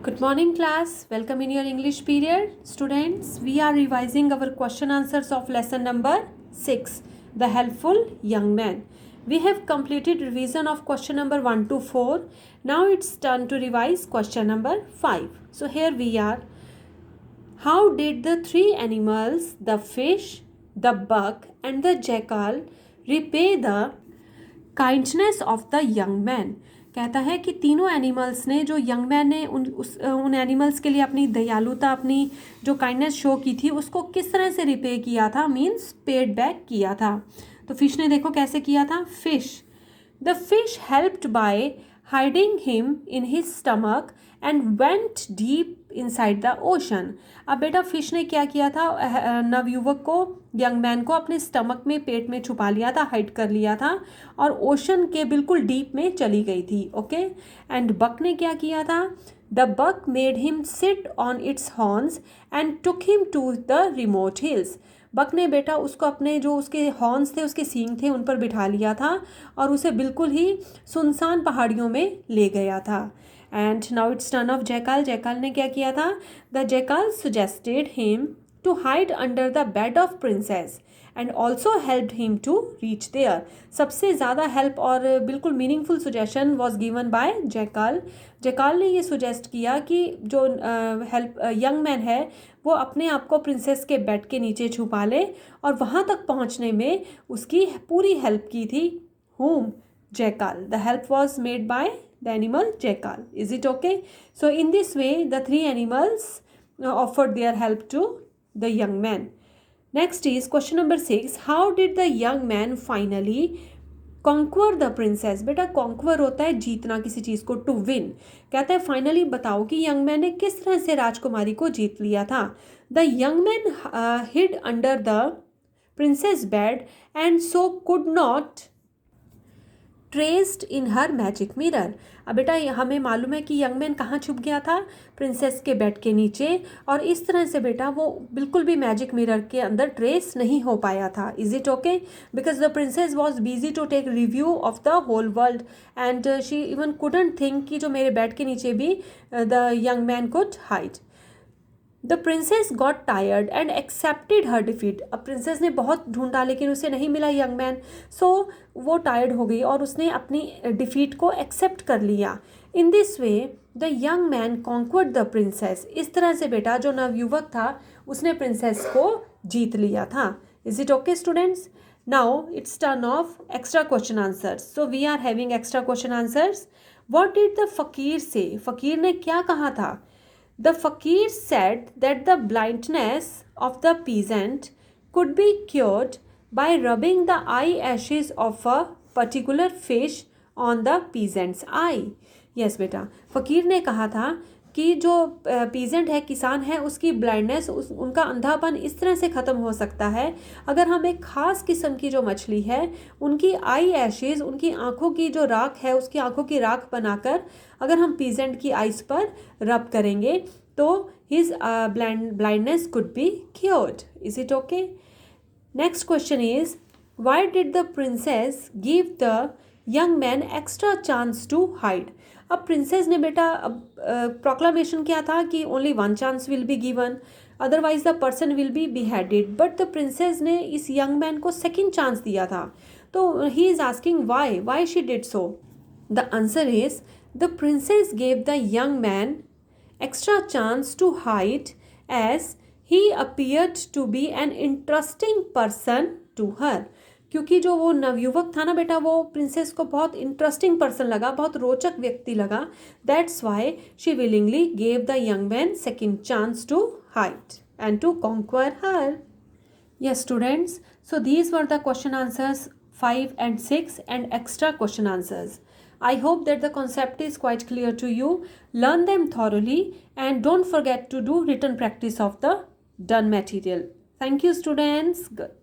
Good morning class, welcome in your English period. Students, we are revising our question answers of lesson number 6, The Helpful Young Man. We have completed revision of question number 1 to 4. Now it's turn to revise question number 5. So here we are. How did the three animals, the fish, the buck and the jackal repay the kindness of the young man? कहता है कि तीनों animals ने, जो young man ने उन animals के लिए अपनी दयालुता, अपनी जो काइंडनेस शो की थी, उसको किस तरह से रिपे किया था, मीन्स पेड बैक किया था. तो फिश ने देखो कैसे किया था. The fish helped bye hiding him in his stomach and went deep inside the ocean. अब बेटा फिश ने क्या किया था, नवयुवक को, यंग मैन को अपने स्टमक में, पेट में छुपा लिया था, हाइड कर लिया था और ओशन के बिल्कुल डीप में चली गई थी. ओके. एंड बक ने क्या किया था. The buck made him sit on its horns and took him to the remote hills. Buck ने बेटा उसको अपने जो उसके हॉर्न्स थे, उसके सींग थे, उन पर बिठा लिया था और उसे बिल्कुल ही सुनसान पहाड़ियों में ले गया था. And now it's turn of jackal. Jackal ने क्या किया था. The jackal suggested him to hide under the bed of princess and also help him to reach there. सबसे ज़्यादा हेल्प और बिल्कुल meaningful suggestion was given by jackal. Jackal ने ये सुजेस्ट किया कि जो हेल्प यंग मैन है वो अपने आप को प्रिंसेस के बेड के नीचे छुपा ले और वहाँ तक पहुँचने में उसकी पूरी हेल्प की थी. whom? Jackal. The help was made by the animal jackal. Is it okay? So in this way the three animals offered their help to the young man. Next is question number 6. How did the young man finally conquer the princess? बेटा conquer होता है जीतना किसी चीज़ को, to win. कहता है finally बताओ कि यंग मैन ने किस तरह से राजकुमारी को जीत लिया था. The young man hid under the princess bed and so could not traced in her magic mirror. अब बेटा हमें मालूम है कि यंग मैन कहाँ छुप गया था, प्रिंसेस के बेड के नीचे, और इस तरह से बेटा वो बिल्कुल भी मैजिक मिरर के अंदर ट्रेस नहीं हो पाया था. Is it okay? Because the princess was busy to take review of the whole world and she even couldn't think कि जो मेरे बेड के नीचे भी the young man could hide. The princess got tired and accepted her defeat. अब princess ने बहुत ढूंढा लेकिन उसे नहीं मिला यंग मैन, सो वो टायर्ड हो गई और उसने अपनी डिफीट को एक्सेप्ट कर लिया. In this way the young man conquered the princess. इस तरह से बेटा जो नवयुवक था उसने प्रिंसेस को जीत लिया था. Is it okay students? Now it's turn of extra question answers. So we are having extra question answers. What did the फकीर से? फकीर ने क्या कहा था. The fakir said that the blindness of the peasant could be cured by rubbing the eye ashes of a particular fish on the peasant's eye. Yes बेटा, फकीर ने कहा था कि जो पीजेंट है, किसान है, उसकी ब्लाइंडनेस, उनका अंधापन इस तरह से ख़त्म हो सकता है अगर हम एक ख़ास किस्म की जो मछली है उनकी आई एशेज़, उनकी आँखों की जो राख है, उसकी आँखों की राख बनाकर अगर हम पीजेंट की आइज़ पर रब करेंगे तो his blindness could be cured. Is it okay? Next question is why did the princess give the young man extra chance to hide. अब प्रिंसेस ने बेटा प्रोक्लामेशन किया था कि only one chance will be given, otherwise the person will be beheaded. But the princess ने इस young man को second chance दिया था. तो he is asking why she did so. The answer is the princess gave the young man extra chance to hide as he appeared to be an interesting person to her. क्योंकि जो वो नवयुवक था ना बेटा, वो प्रिंसेस को बहुत इंटरेस्टिंग पर्सन लगा, बहुत रोचक व्यक्ति लगा. That's why she willingly gave the young man second chance to hide and to conquer her. Yes students, so these were the question answers 5 and 6 and extra question answers. I hope that the concept is quite clear to you. Learn them thoroughly and don't forget to do written practice of the done material. Thank you students. Good.